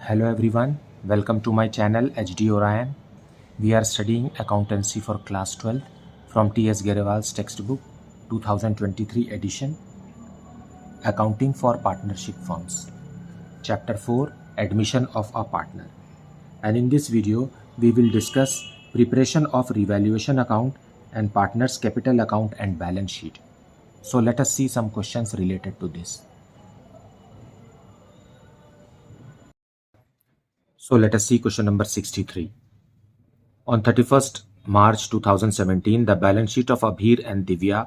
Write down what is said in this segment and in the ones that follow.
Hello everyone, welcome to my channel hdorionn. We are studying accountancy for class 12 from T.S. Grewal's textbook 2023 edition, Accounting for Partnership Firms, Chapter 4, Admission of a Partner. And in this video, we will discuss preparation of revaluation account and partner's capital account and balance sheet. So let us see some questions related to this. So let us see question number 63. On 31st March 2017, the balance sheet of Abhir and Divya,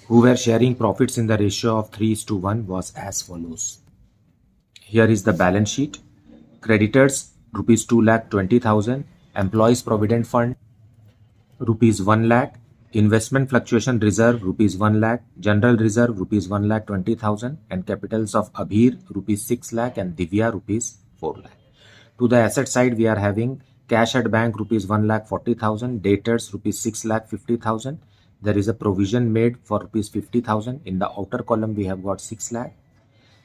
who were sharing profits in the ratio of 3:1, was as follows. Here is the balance sheet. Creditors rupees 2,20,000, employees provident fund rupees 1 lakh, investment fluctuation reserve rupees 1 lakh, general reserve rupees 1,20,000, and capitals of Abhir rupees 6 lakh and Divya rupees 4 lakh. To the asset side, we are having cash at bank rupees 1,40,000, debtors rupees 6,50,000. There is a provision made for rupees 50,000. In the outer column, we have got 6 lakh.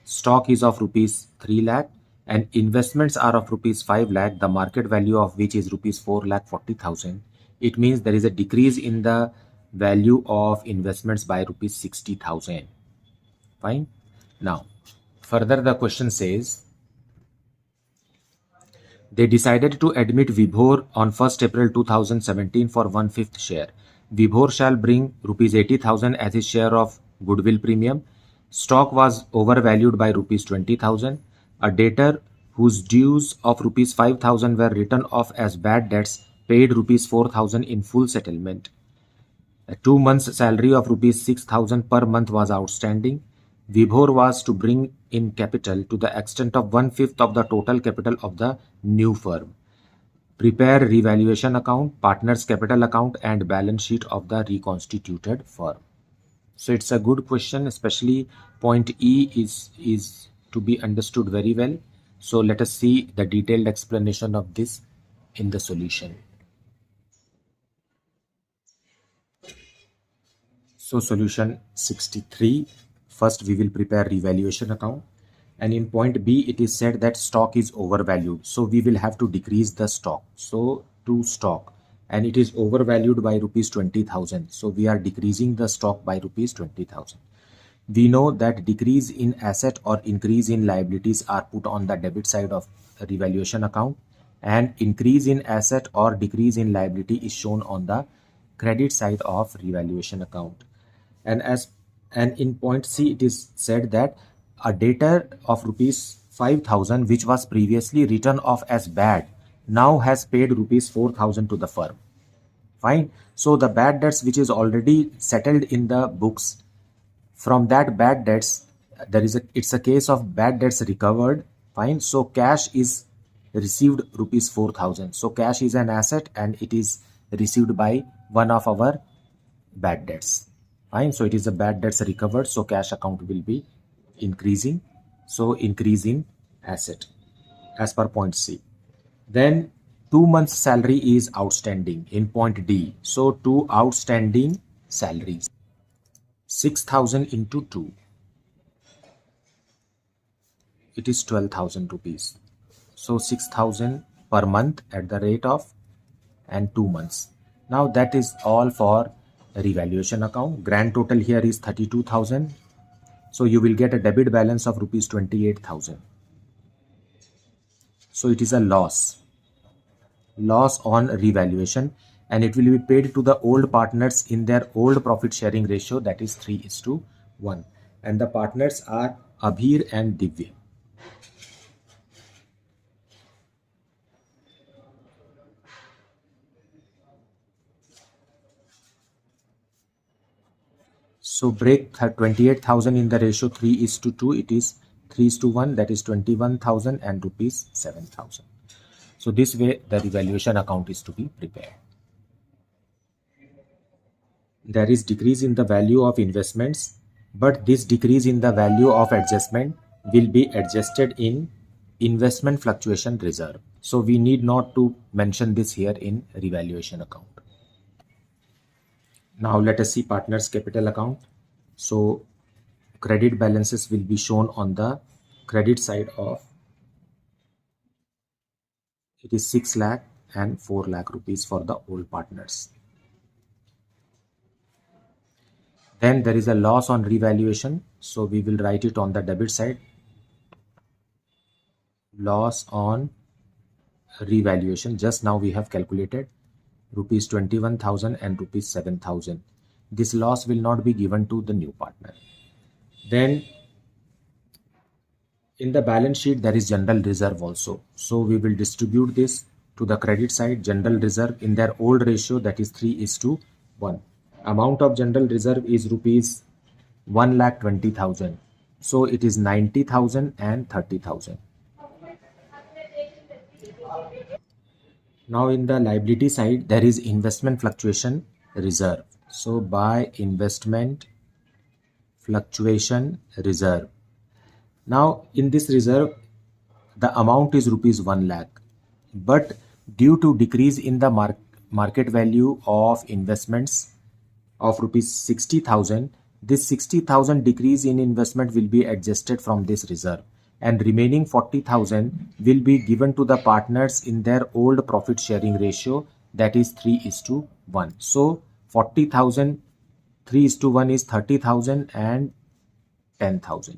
Stock is of rupees 3 lakh and investments are of rupees 5 lakh, the market value of which is rupees 4,40,000. It means there is a decrease in the value of investments by rupees 60,000. Fine. Now, further the question says, they decided to admit Vibhor on 1st April 2017 for 1/5 share. Vibhor shall bring rupees 80,000 as his share of goodwill premium. Stock was overvalued by rupees 20,000. A debtor whose dues of rupees 5,000 were written off as bad debts paid rupees 4,000 in full settlement. A 2 months salary of rupees 6,000 per month was outstanding. Vibhor was to bring in capital to the extent of 1/5 of the total capital of the new firm. Prepare revaluation account, partner's capital account and balance sheet of the reconstituted firm. So it's a good question, especially point E is to be understood very well. So let us see the detailed explanation of this in the solution. So solution 63. First, we will prepare revaluation account. And in point B, it is said that stock is overvalued. So we will have to decrease the stock. So to stock. And it is overvalued by rupees 20,000. So we are decreasing the stock by rupees 20,000. We know that decrease in asset or increase in liabilities are put on the debit side of revaluation account. And increase in asset or decrease in liability is shown on the credit side of revaluation account. And in point C, it is said that a debtor of rupees 5,000, which was previously written off as bad, now has paid rupees 4,000 to the firm. Fine. So the bad debts which is already settled in the books, from that bad debts, it's a case of bad debts recovered. Fine. So cash is received rupees 4,000. So cash is an asset and it is received by one of our bad debts. Fine. So it is a bad debts recovered. So cash account will be increasing. So increase in asset as per point C. Then 2 months salary is outstanding in point D. So 2 outstanding salaries. 6,000 into 2. It is 12,000 rupees. So 6,000 per month at the rate of and 2 months. Now that is all for revaluation account. Grand total here is 32,000. So you will get a debit balance of rupees 28,000. So it is a loss on revaluation and it will be paid to the old partners in their old profit sharing ratio, that is 3:1. And the partners are Abhir and Divya. So break 28,000 in the ratio 3:2. It is 3:1, that is 21,000 and rupees 7,000. So this way the revaluation account is to be prepared. There is decrease in the value of investments, but this decrease in the value of adjustment will be adjusted in investment fluctuation reserve. So we need not to mention this here in revaluation account. Now let us see partners capital account. So credit balances will be shown on the credit side of it is 6 lakh and 4 lakh rupees for the old partners. Then there is a loss on revaluation, so we will write it on the debit side. Loss on revaluation, just now we have calculated rupees 21,000 and rupees 7,000. This loss will not be given to the new partner. Then in the balance sheet there is general reserve also, so we will distribute this to the credit side. General reserve in their old ratio, that is 3:1. Amount of general reserve is rupees 1,20,000, so it is 90,000 and 30,000. Now in the liability side there is investment fluctuation reserve. So by investment fluctuation reserve, now in this reserve the amount is rupees 1 lakh, but due to decrease in the market value of investments of rupees 60,000, this 60,000 decrease in investment will be adjusted from this reserve, and remaining 40,000 will be given to the partners in their old profit sharing ratio, that is 3:1. So 40,000 3:1 is 30,000 and 10,000.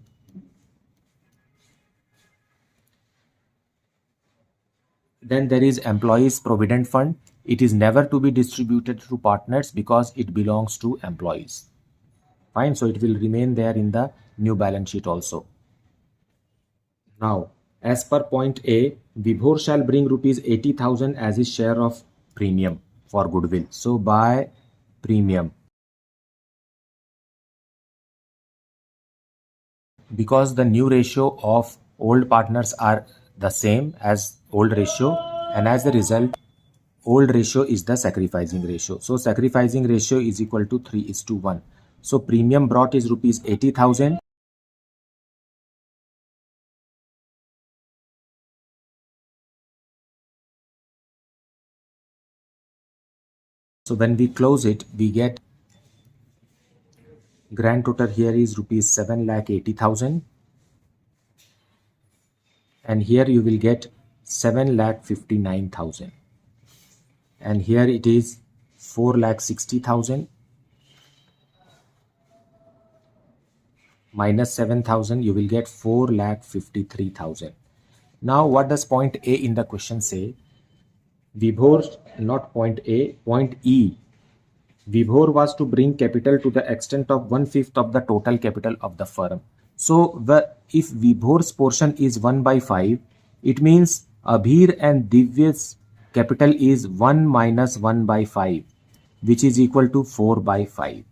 Then there is employees provident fund. It is never to be distributed to partners because it belongs to employees. Fine, so it will remain there in the new balance sheet also. Now, as per point A, Vibhor shall bring rupees 80,000 as his share of premium for goodwill. So by premium, because the new ratio of old partners are the same as old ratio, and as a result old ratio is the sacrificing ratio. So sacrificing ratio is equal to 3:1. So premium brought is rupees 80,000. So when we close it, we get grand total here is rupees 7,80,000, and here you will get 7,59,000, and here it is 4,60,000 minus 7,000, you will get 4,53,000. Now what does point A in the question say? Vibhor, not point A, point E. Vibhor was to bring capital to the extent of 1/5 of the total capital of the firm. So if Vibhor's portion is 1/5, it means Abhir and Divya's capital is 1 minus 1/5, which is equal to 4/5.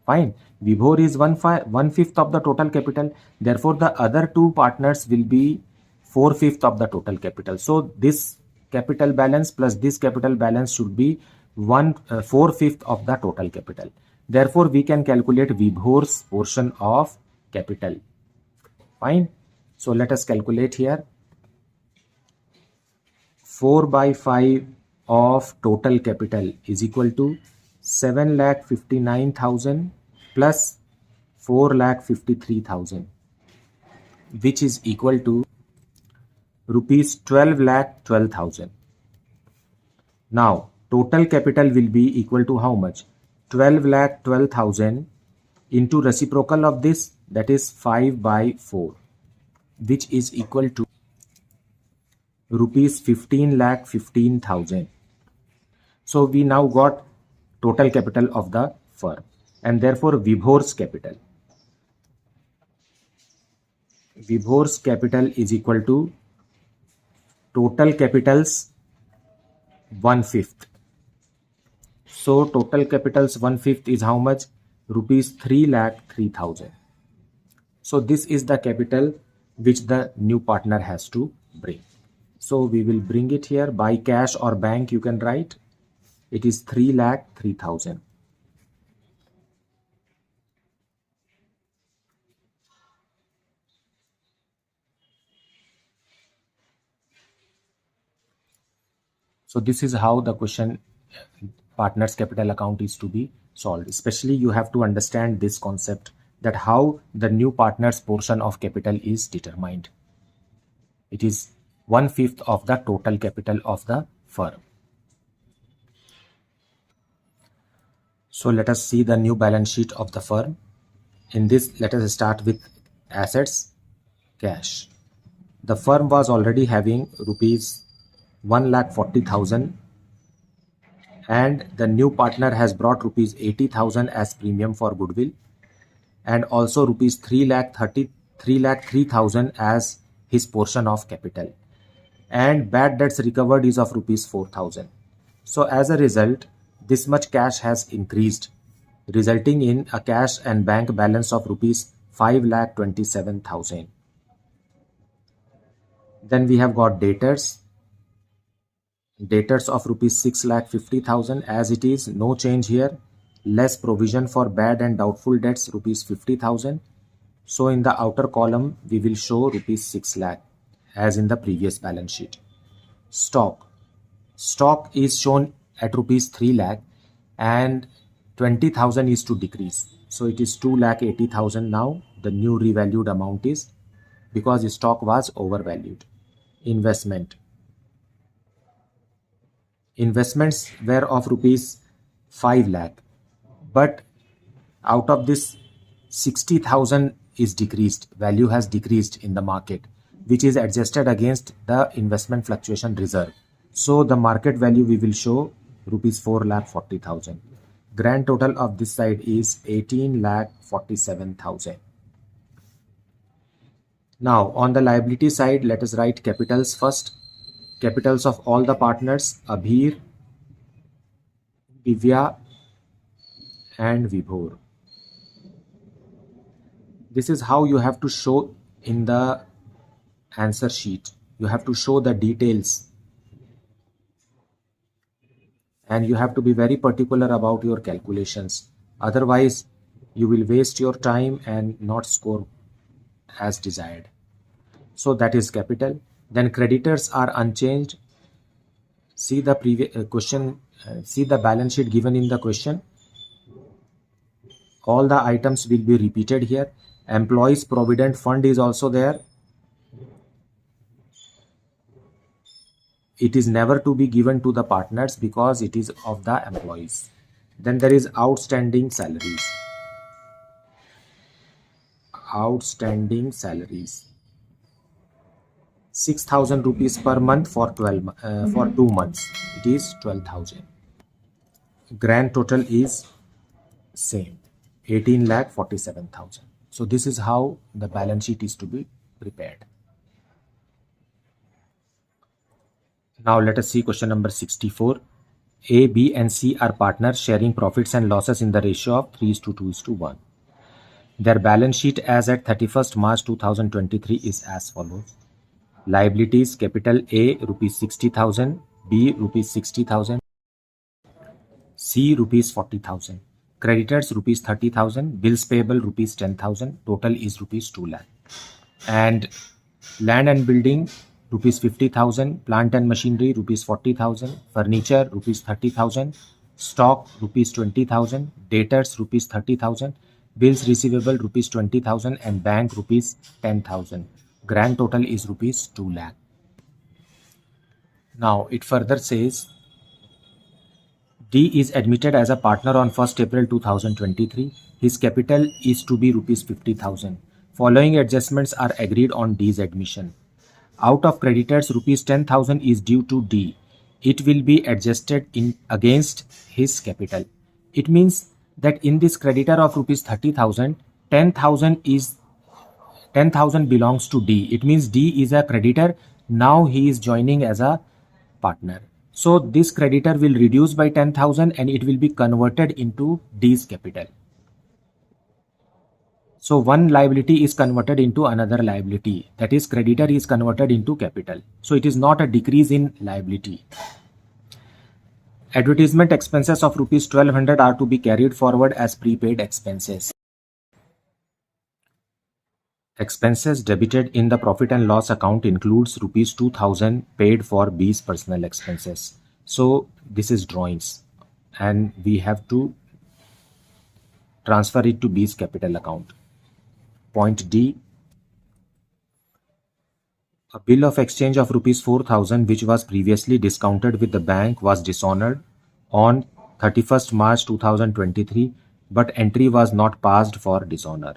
Fine. Vibhor is 1/5 of the total capital. Therefore, the other two partners will be 4/5 of the total capital. So this capital balance plus this capital balance should be 4/5 of the total capital. Therefore, we can calculate Vibhor's portion of capital. Fine. So let us calculate here. 4/5 of total capital is equal to 7,59,000 plus 4,53,000, which is equal to rupees 12,12,000. Now total capital will be equal to how much? 12,12,000 into reciprocal of this, that is 5/4, which is equal to rupees 15,15,000. So we now got total capital of the firm, and therefore Vibhor's capital is equal to total capital's 1/5. So total capital's 1/5 is how much? Rupees 3,03,000. So this is the capital which the new partner has to bring. So we will bring it here by cash or bank, you can write. It is 3,03,000. So this is how the question partners capital account is to be solved. Especially you have to understand this concept, that how the new partner's portion of capital is determined. It is 1/5 of the total capital of the firm. So let us see the new balance sheet of the firm. In this, let us start with assets, cash. The firm was already having rupees 1,40,000 and the new partner has brought rupees 80,000 as premium for goodwill and also rupees 3,03,000 as his portion of capital, and bad debts recovered is of rupees 4,000. So as a result, this much cash has increased, resulting in a cash and bank balance of rupees 5,27,000. Then we have got debtors of rupees 6,50,000 as it is, no change here, less provision for bad and doubtful debts rupees 50,000. So in the outer column we will show rupees 6 lakh as in the previous balance sheet. Stock is shown at rupees 3 lakh and 20,000 is to decrease, so it is 2,80,000 now. The new revalued amount is because stock was overvalued. Investments were of rupees 5 lakh, but out of this 60,000 is decreased, value has decreased in the market, which is adjusted against the investment fluctuation reserve. So the market value we will show rupees 4,40,000. Grand total of this side is 18,47,000. Now on the liability side, let us write capitals first. Capitals of all the partners, Abhir, Divya and Vibhor. This is how you have to show in the answer sheet. You have to show the details and you have to be very particular about your calculations. Otherwise, you will waste your time and not score as desired. So that is capital. Then creditors are unchanged. See the previous question. See the balance sheet given in the question. All the items will be repeated here. Employees provident fund is also there. It is never to be given to the partners because it is of the employees. Then there is outstanding salaries. 6,000 rupees per month for 2 months. It is 12,000. Grand total is same, 18,47,000. So this is how the balance sheet is to be prepared. Now let us see question number 64. A, B and C are partners sharing profits and losses in the ratio of 3:2:1. Their balance sheet as at 31st March 2023 is as follows. Liabilities, capital A rupees 60,000, B rupees 60,000, C rupees 40,000. Creditors rupees 30,000, bills payable rupees 10,000, total is rupees 2 lakh. And land and building rupees 50,000, plant and machinery rupees 40,000, furniture rupees 30,000, stock rupees 20,000, debtors rupees 30,000, bills receivable rupees 20,000 and bank rupees 10,000. Grand total is rupees 2 lakh. Now it further says D is admitted as a partner on 1st April 2023. His capital is to be rupees 50,000. Following adjustments are agreed on D's admission. Out of creditors, rupees 10,000 is due to D. It will be adjusted in against his capital. It means that in this creditor of rupees 30,000, 10,000 belongs to D. It means D is a creditor. Now he is joining as a partner. So this creditor will reduce by 10,000 and it will be converted into D's capital. So one liability is converted into another liability. That is, creditor is converted into capital. So it is not a decrease in liability. Advertisement expenses of rupees 1,200 are to be carried forward as prepaid expenses. Expenses debited in the profit and loss account includes rupees 2,000 paid for B's personal expenses. So this is drawings and we have to transfer it to B's capital account. Point D. A bill of exchange of rupees 4,000 which was previously discounted with the bank was dishonored on 31st March 2023, but entry was not passed for dishonor.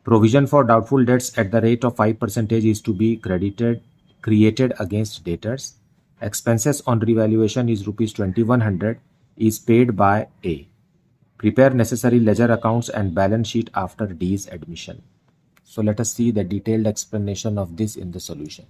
Provision for doubtful debts at the rate of 5% is to be created against debtors. Expenses on revaluation is rupees 2100 is paid by A. Prepare necessary ledger accounts and balance sheet after D's admission. So let us see the detailed explanation of this in the solution.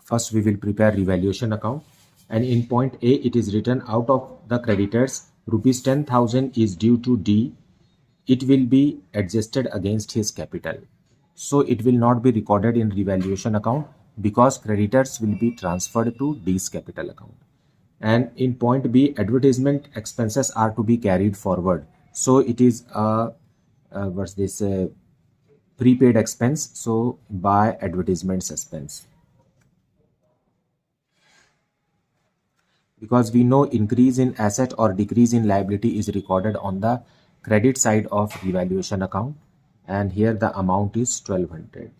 First, we will prepare revaluation account, and in point A, it is written out of the creditors, rupees 10,000 is due to D. It will be adjusted against his capital. So it will not be recorded in revaluation account because creditors will be transferred to D's capital account. And in point B, advertisement expenses are to be carried forward. So it is what's this prepaid expense. So by advertisement expense. Because we know increase in asset or decrease in liability is recorded on the credit side of revaluation account, and here the amount is 1200.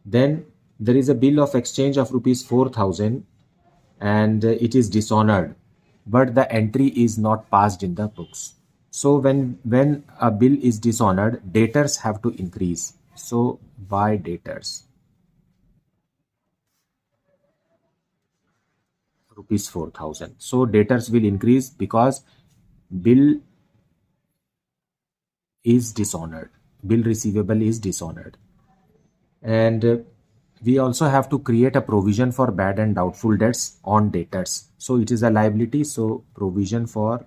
Then there is a bill of exchange of rupees 4,000 and it is dishonored, but the entry is not passed in the books. So when a bill is dishonored, debtors have to increase. So by debtors, rupees 4,000. So debtors will increase because bill is dishonored. Bill receivable is dishonored. And we also have to create a provision for bad and doubtful debts on debtors. So it is a liability. So provision for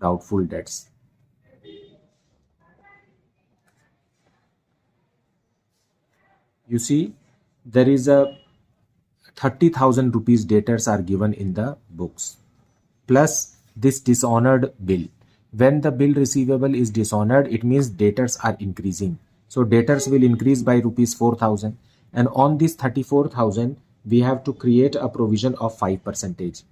doubtful debts. You see, there is a 30,000 rupees debtors are given in the books, plus this dishonored bill. When the bill receivable is dishonored, it means debtors are increasing. So debtors will increase by rupees 4,000, and on this 34,000 we have to create a provision of 5%.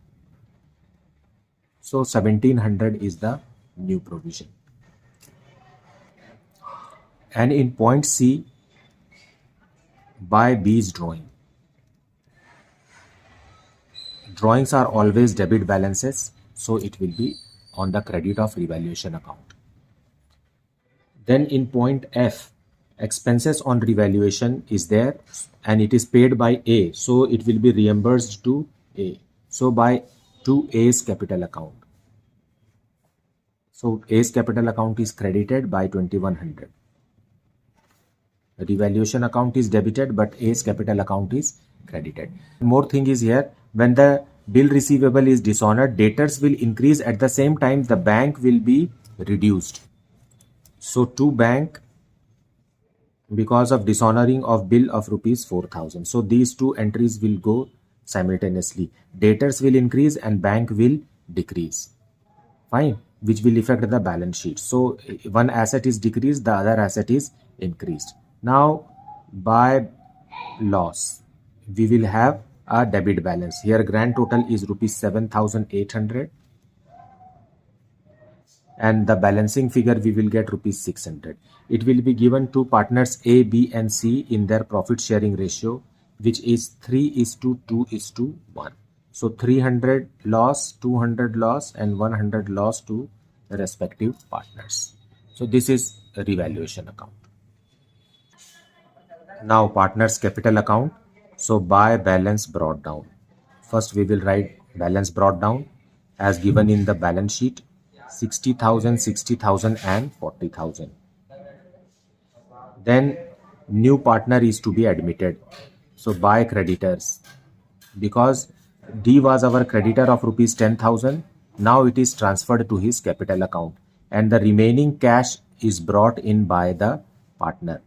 So 1,700 is the new provision. And in point C, by B's drawing. Drawings are always debit balances, so it will be on the credit of revaluation account. Then in point F, expenses on revaluation is there and it is paid by A, so it will be reimbursed to A. So to A's capital account. So A's capital account is credited by 2,100. The revaluation account is debited, but A's capital account is credited. More thing is here, when the bill receivable is dishonored, debtors will increase. At the same time, the bank will be reduced. So to bank, because of dishonoring of bill of rupees 4,000. So these two entries will go simultaneously. Debtors will increase and bank will decrease. Fine, which will affect the balance sheet. So one asset is decreased, the other asset is increased. Now by loss, we will have a debit balance. Here grand total is rupees 7,800 and the balancing figure we will get rupees 600. It will be given to partners A, B and C in their profit sharing ratio, which is 3:2:1. So 300 loss, 200 loss and 100 loss to the respective partners. So this is a revaluation account. Now partners capital account. So by balance brought down. First we will write balance brought down as given in the balance sheet, 60,000, 60,000 and 40,000. Then new partner is to be admitted. So by creditors, because D was our creditor of rupees 10,000, now it is transferred to his capital account and the remaining cash is brought in by the partner.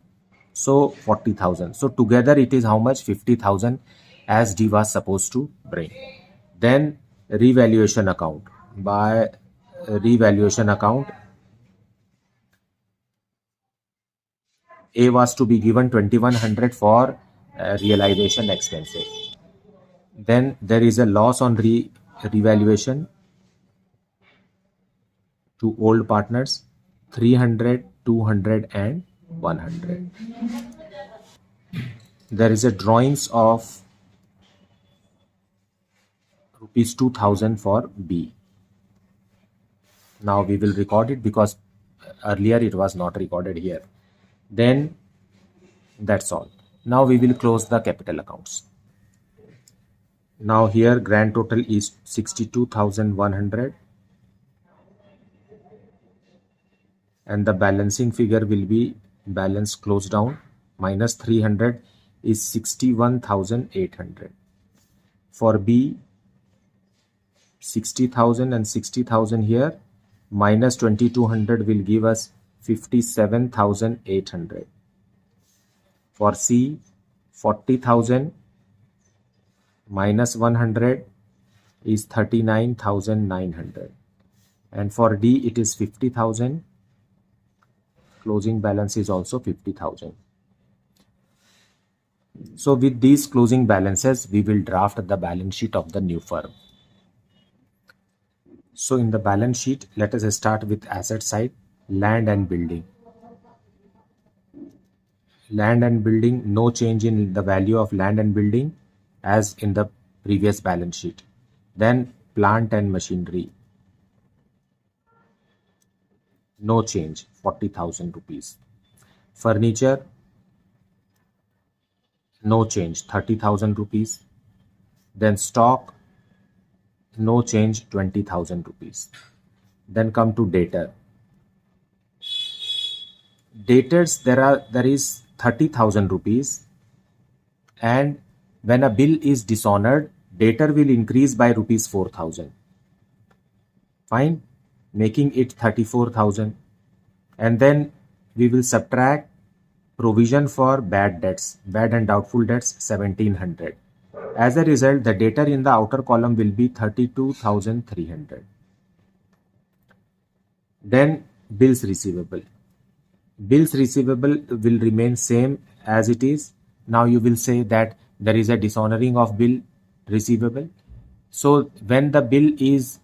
So 40,000. So together it is how much? 50,000 as D was supposed to bring. Then revaluation account. By revaluation account, A was to be given 2,100 for realization expenses. Then there is a loss on revaluation to old partners, 300 200 and 100. There is a drawings of rupees 2000 for B. Now we will record it because earlier it was not recorded here. Then that's all. Now we will close the capital accounts. Now here grand total is 62,100 and the balancing figure will be balance closed down minus 300 is 61,800. For B, 60,000 and 60,000 here minus 2,200 will give us 57,800. For C, 40,000 minus 100 is 39,900. And for D, it is 50,000. Closing balance is also 50,000. So with these closing balances, we will draft the balance sheet of the new firm. So in the balance sheet, let us start with asset side, land and building. Land and building, no change in the value of land and building as in the previous balance sheet. Then plant and machinery, no change, 40,000 rupees. Furniture, no change, 30,000 rupees. Then stock, no change, 20,000 rupees. Then come to debtor. Debtors, there is 30,000 rupees, and when a bill is dishonored, debtor will increase by rupees 4,000. Fine, making it 34,000. And then we will subtract provision for bad debts, bad and doubtful debts, 1,700. As a result, the debtor in the outer column will be 32,300. Then bills receivable. Bills receivable will remain same as it is. Now you will say that there is a dishonoring of bill receivable. So when the bill is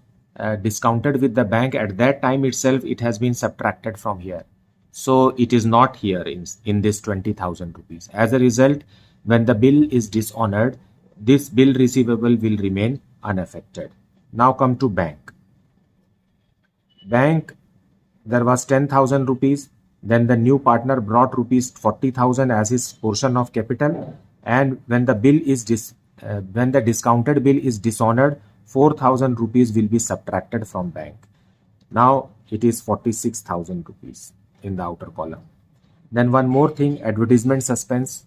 discounted with the bank, at that time itself it has been subtracted from here. So it is not here in this 20,000 rupees. As a result, when the bill is dishonored, this bill receivable will remain unaffected. Now come to bank. Bank, there was 10,000 rupees. Then the new partner brought rupees 40,000 as his portion of capital. And when the bill is when the discounted bill is dishonored, 4,000 rupees will be subtracted from bank. Now it is 46,000 rupees in the outer column. Then one more thing, advertisement suspense.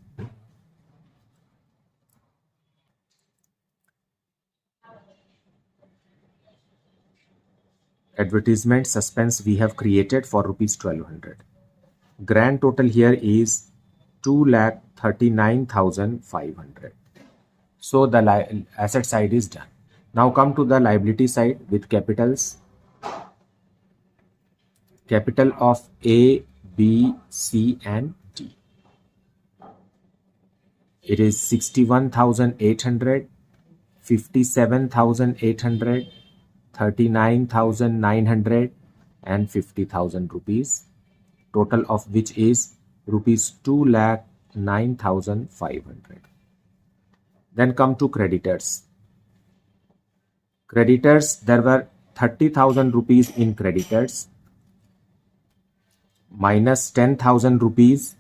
Advertisement suspense we have created for rupees 1,200. Grand total here is 2,39,500. So the asset side is done. Now come to the liability side with capitals. Capital of A, B, C and D. It is 61,800, 57,800, 39,900 and 50,000 rupees. Total of which is rupees 2,09,500. Then come to creditors. Creditors, there were 30,000 rupees in creditors minus 10,000 rupees.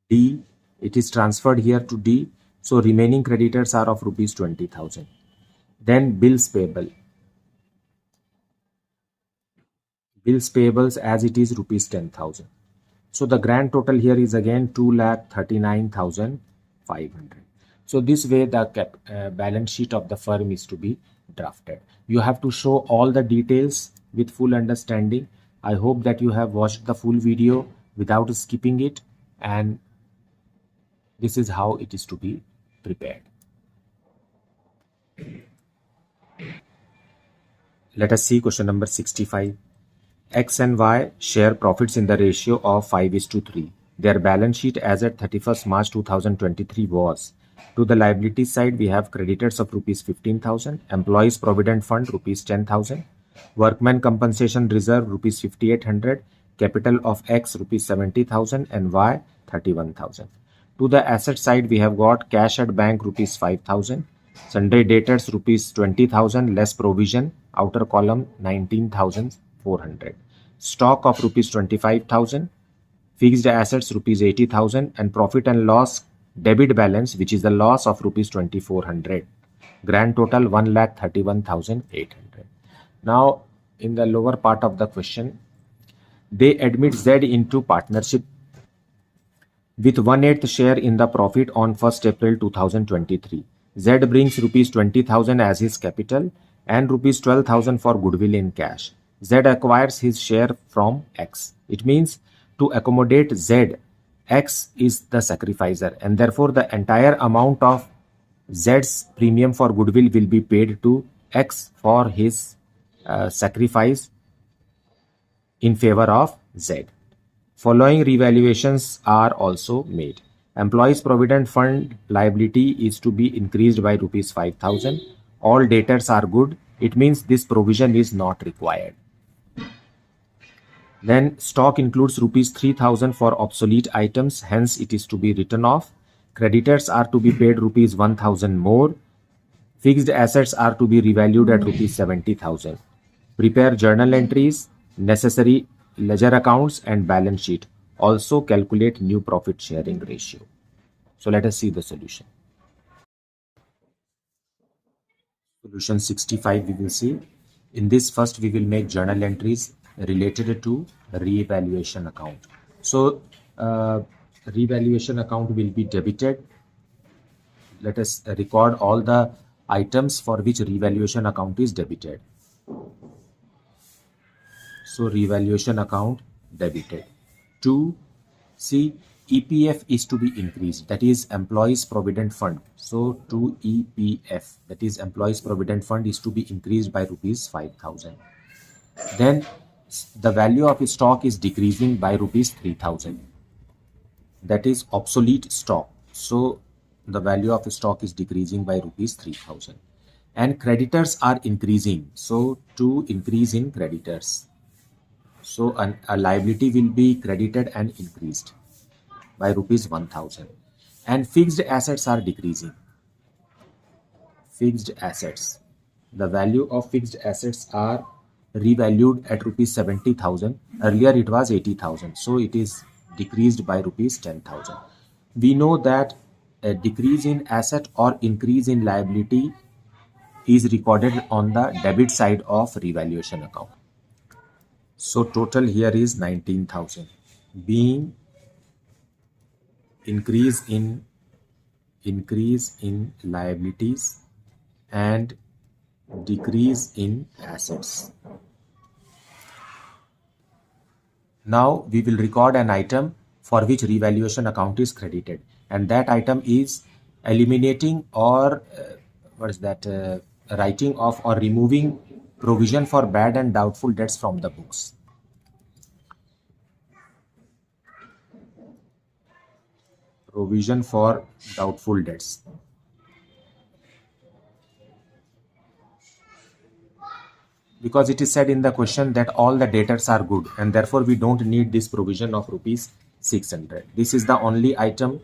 D, it is transferred here to D. So remaining creditors are of rupees 20,000. Then bills payable. Bills payables as it is rupees 10,000. So the grand total here is again 2,39,500. So this way the balance sheet of the firm is to be drafted. You have to show all the details with full understanding. I hope that you have watched the full video without skipping it, and this is how it is to be prepared. Let us see question number 65. X and Y share profits in the ratio of 5:3. Their balance sheet as at 31st March 2023 was: to the liability side, we have creditors of rupees 15,000, employees provident fund rupees 10,000, Workman compensation reserve rupees 5800, capital of X rupees 70,000 and Y 31,000. To the asset side, we have got cash at bank rupees 5,000, sundry debtors rupees 20,000 less provision, outer column 19,400, stock of rupees 25,000, fixed assets rupees 80,000 and profit and loss debit balance, which is the loss of rupees 2,400. Grand total 1,31,800. Now in the lower part of the question, they admit Z into partnership with 1/8 share in the profit on 1st April 2023. Z brings rupees 20,000 as his capital and rupees 12,000 for goodwill in cash. Z acquires his share from X. It means to accommodate Z, X is the sacrificer and therefore the entire amount of Z's premium for goodwill will be paid to X for his sacrifice in favor of Z. Following revaluations are also made. Employees Provident Fund liability is to be increased by rupees 5,000. All debtors are good. It means this provision is not required. Then stock includes rupees 3,000 for obsolete items, hence it is to be written off. Creditors are to be paid rupees 1,000 more. Fixed assets are to be revalued at rupees 70,000. Prepare journal entries, necessary ledger accounts and balance sheet. Also calculate new profit sharing ratio. So let us see the solution. Solution 65 we will see. In this, first we will make journal entries related to revaluation account. So revaluation account will be debited. Let us record all the items for which revaluation account is debited. So revaluation account debited. 2. See, EPF is to be increased, that is Employees Provident Fund. So to EPF, that is Employees Provident Fund, is to be increased by rupees 5,000. Then the value of stock is decreasing by rupees 3,000. That is obsolete stock. So the value of stock is decreasing by rupees 3,000. And creditors are increasing. So to increase in creditors. So a liability will be credited and increased by rupees 1,000. And fixed assets are decreasing. Fixed assets. The value of fixed assets are revalued at rupees 70,000. Earlier it was 80,000. So it is decreased by rupees 10,000. We know that a decrease in asset or increase in liability is recorded on the debit side of revaluation account. So total here is 19,000, being increase in liabilities and decrease in assets. Now we will record an item for which revaluation account is credited, and that item is eliminating or writing off or removing provision for bad and doubtful debts from the books. Provision for doubtful debts. Because it is said in the question that all the debtors are good and therefore we don't need this provision of rupees 600. This is the only item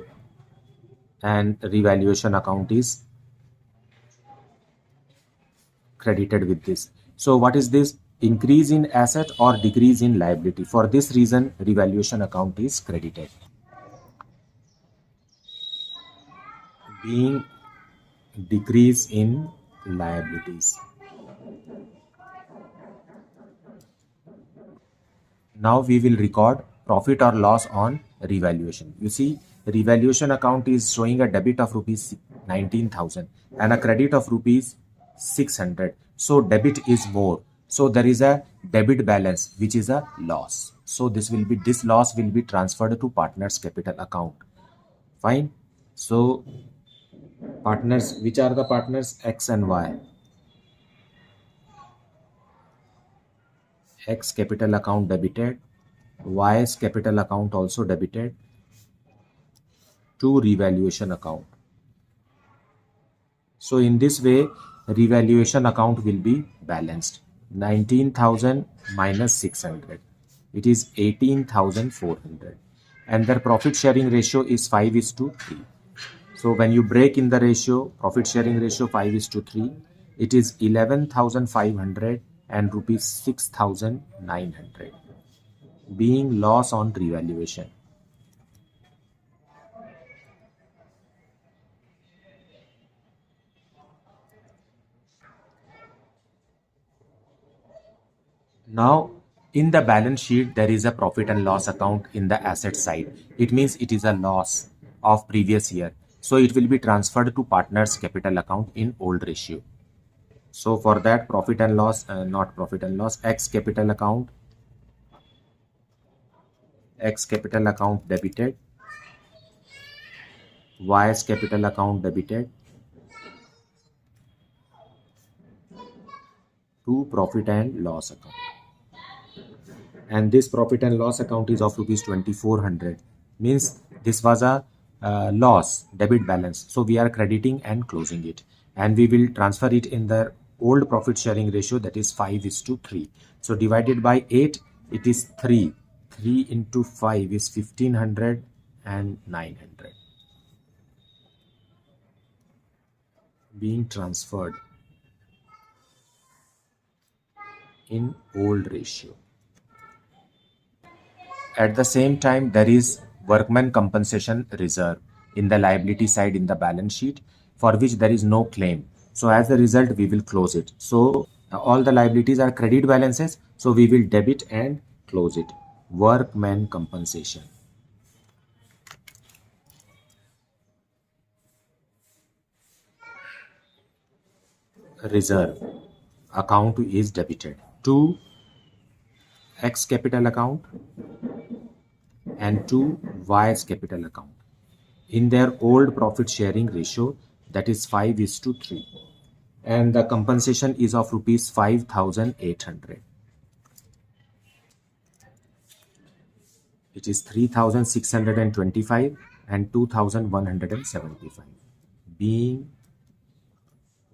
and revaluation account is credited with this. So what is this? Increase in asset or decrease in liability. For this reason, revaluation account is credited. Being decrease in liabilities. Now we will record profit or loss on revaluation. You see, revaluation account is showing a debit of rupees 19,000 and a credit of rupees 600. So debit is more. So there is a debit balance which is a loss. So this loss will be transferred to partners capital account. Fine. So partners, which are the partners? X and Y. X capital account debited, Y's capital account also debited to revaluation account. So in this way, revaluation account will be balanced. 19,000 minus 600. It is 18,400. And their profit sharing ratio is 5:3. So when you break in the ratio, profit sharing ratio 5:3, it is 11,500 and rupees 6,900, being loss on revaluation. Now, in the balance sheet, there is a profit and loss account in the asset side. It means it is a loss of previous year. So it will be transferred to partner's capital account in old ratio. So for that, profit and loss, not profit and loss, X capital account debited, Y's capital account debited to profit and loss account. And this profit and loss account is of rupees 2,400, means this was a loss debit balance, so we are crediting and closing it, and we will transfer it in the old profit sharing ratio, that is 5:3. So divided by 8, it is 3 into 5 is 1,500 and 900 being transferred in old ratio. At the same time, there is workman compensation reserve in the liability side in the balance sheet, for which there is no claim. So as a result, we will close it. So all the liabilities are credit balances, so we will debit and close it. Workman compensation reserve account is debited to X capital account and to Y's capital account in their old profit sharing ratio, that is 5:3, and the compensation is of rupees 5,800. It is 3,625 and 2,175, being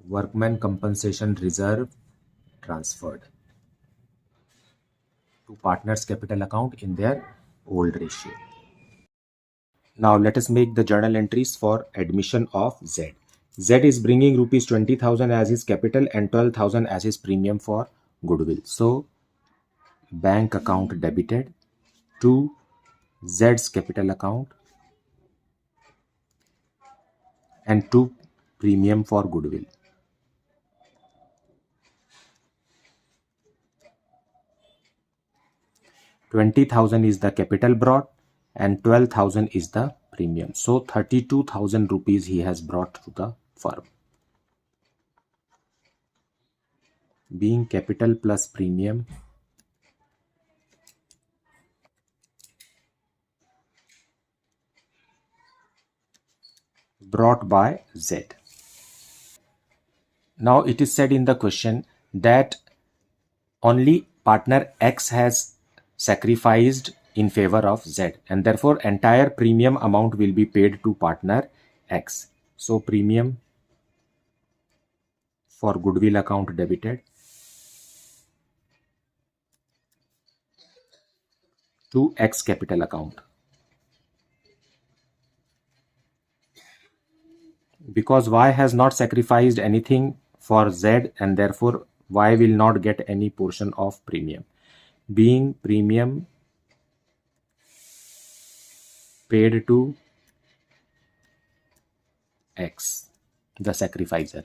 workman compensation reserve transferred to partners capital account in their old ratio. Now let us make the journal entries for admission of Z. Z is bringing rupees 20,000 as his capital and 12,000 as his premium for goodwill. So bank account debited to Z's capital account and to premium for goodwill. $20,000 is the capital brought and 12,000 is the premium. So 32,000 rupees he has brought to the firm, being capital plus premium brought by Z. Now it is said in the question that only partner X has sacrificed in favor of Z, and therefore entire premium amount will be paid to partner X. So premium for goodwill account debited to X capital account. Because Y has not sacrificed anything for Z, and therefore Y will not get any portion of premium, being premium paid to X, the sacrificer.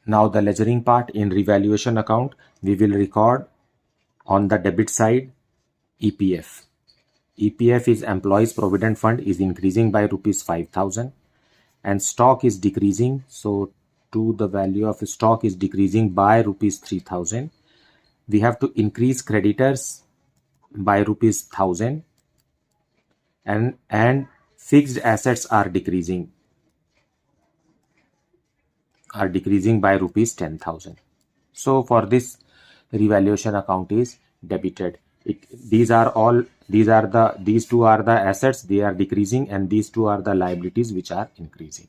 Now the ledgering part in revaluation account, we will record on the debit side EPF. EPF is Employees Provident Fund is increasing by rupees 5,000 and stock is decreasing. So to the value of stock is decreasing by rupees 3,000. We have to increase creditors by rupees 1,000 and fixed assets are decreasing by rupees 10,000. So for this, revaluation account is debited. These two are the assets, they are decreasing, and these two are the liabilities which are increasing.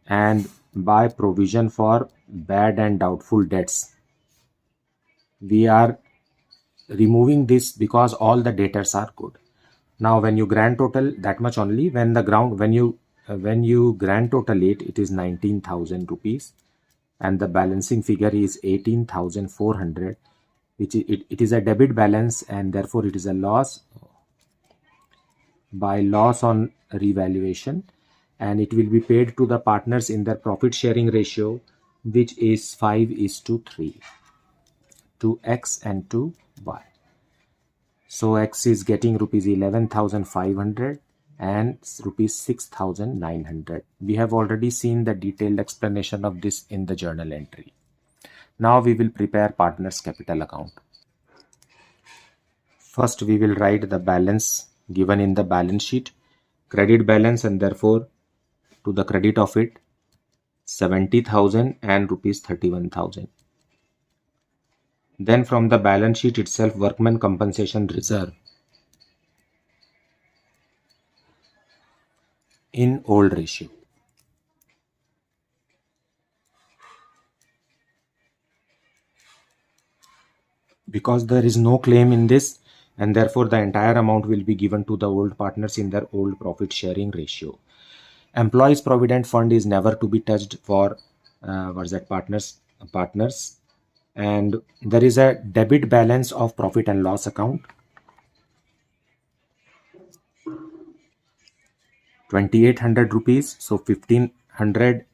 And by provision for bad and doubtful debts. We are removing this because all the debtors are good. Now when you grand total that much only, when you grand total it is 19,000 rupees, and the balancing figure is 18,400, which it is a debit balance, and therefore it is a loss by loss on revaluation, and it will be paid to the partners in their profit sharing ratio, which is 5:3 to X and to Y. So X is getting rupees 11,500 and rupees 6,900. We have already seen the detailed explanation of this in the journal entry. Now we will prepare partners capital account. First we will write the balance given in the balance sheet, credit balance, and therefore to the credit of it 70,000 and rupees 31,000. Then from the balance sheet itself, workman compensation reserve in old ratio. Because there is no claim in this, and therefore the entire amount will be given to the old partners in their old profit sharing ratio. Employees provident fund is never to be touched for partners, and there is a debit balance of profit and loss account 2,800 rupees, so 1,500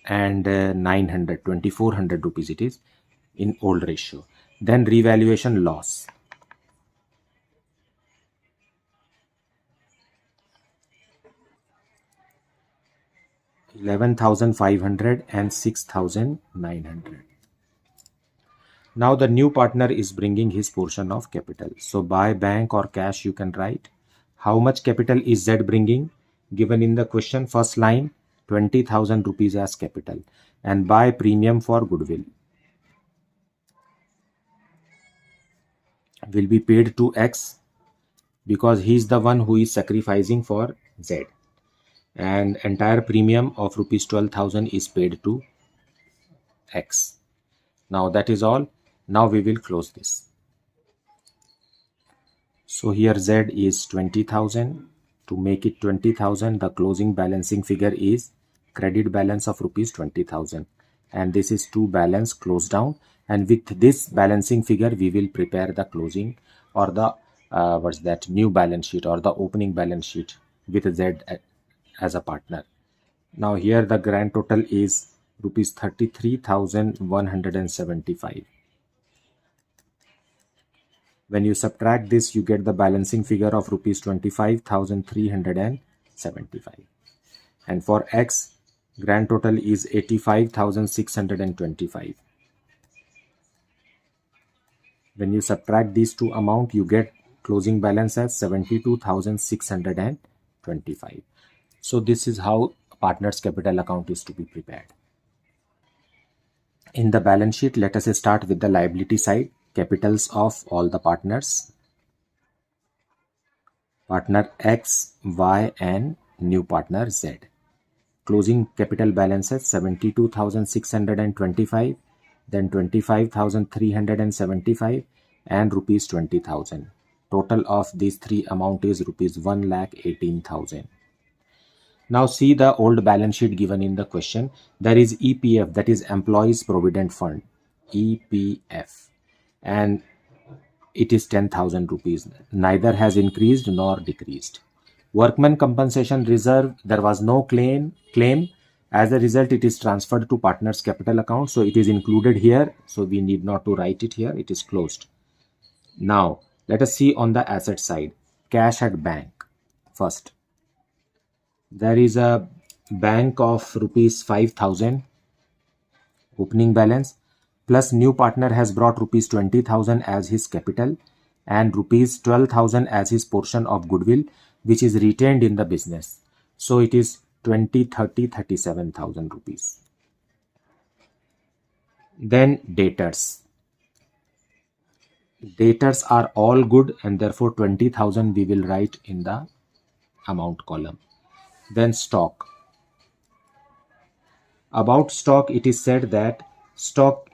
and 900, 2,400 rupees it is in old ratio. Then revaluation loss 11,500 and 6,900. Now the new partner is bringing his portion of capital. So by bank or cash you can write how much capital is Z bringing, given in the question first line 20,000 rupees as capital, and by premium for goodwill will be paid to X because he is the one who is sacrificing for Z, and entire premium of rupees 12,000 is paid to X. Now that is all. Now we will close this. So here Z is 20,000. To make it 20,000, the closing balancing figure is credit balance of rupees 20,000, and this is to balance close down, and with this balancing figure we will prepare the closing or the new balance sheet or the opening balance sheet with Z as a partner. Now here the grand total is rupees 33,175. When you subtract this, you get the balancing figure of rupees 25,375. And for X, grand total is 85,625. When you subtract these two amounts, you get closing balance as 72,625. So this is how partners capital account is to be prepared. In the balance sheet, let us start with the liability side. Capitals of all the partners: partner X, Y, and new partner Z. Closing capital balances 72,625, then 25,375, and rupees 20,000. Total of these three amount is rupees 1,18,000. Now see the old balance sheet given in the question. There is EPF, that is Employees Provident Fund, EPF, and it is 10,000 rupees. Neither has increased nor decreased. Workman compensation reserve, there was no claim. As a result, it is transferred to partners capital account, so it is included here, so we need not to write it here. It is closed. Now let us see on the asset side. Cash at bank. First, there is a bank of rupees 5,000 opening balance, plus new partner has brought rupees 20,000 as his capital and rupees 12,000 as his portion of goodwill, which is retained in the business. So it is 20, 30, 37,000 rupees. Then debtors. Debtors are all good, and therefore 20,000 we will write in the amount column. Then stock. About stock, it is said that stock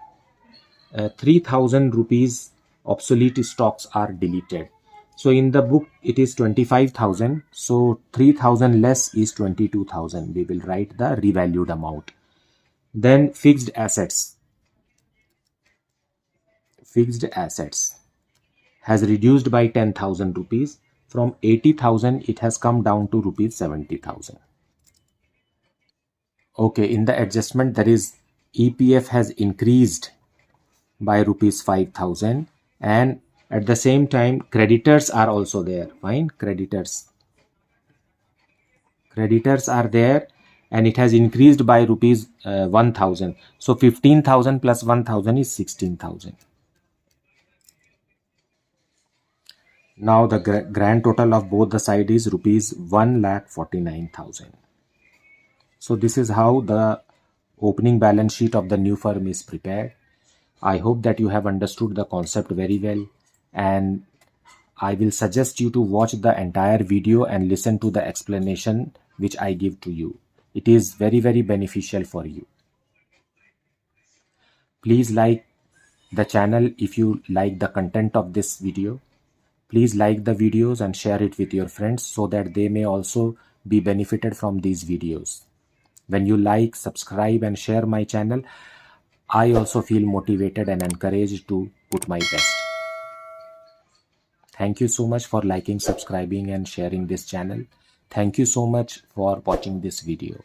3000 rupees obsolete stocks are deleted. So in the book it is 25,000, so 3000 less is 22,000. We will write the revalued amount. Then fixed assets has reduced by 10,000 rupees. From 80,000 it has come down to rupees 70,000. Okay, in the adjustment there is EPF has increased by rupees 5,000, and at the same time creditors are also there. Fine, creditors are there, and it has increased by rupees 1,000. So 15,000 plus 1,000 is 16,000. Now the grand total of both the side is rupees 1,49,000. So this is how the opening balance sheet of the new firm is prepared. I hope that you have understood the concept very well, and I will suggest you to watch the entire video and listen to the explanation which I give to you. It is very, very beneficial for you. Please like the channel if you like the content of this video. Please like the videos and share it with your friends so that they may also be benefited from these videos. When you like, subscribe and share my channel, I also feel motivated and encouraged to put my best. Thank you so much for liking, subscribing and sharing this channel. Thank you so much for watching this video.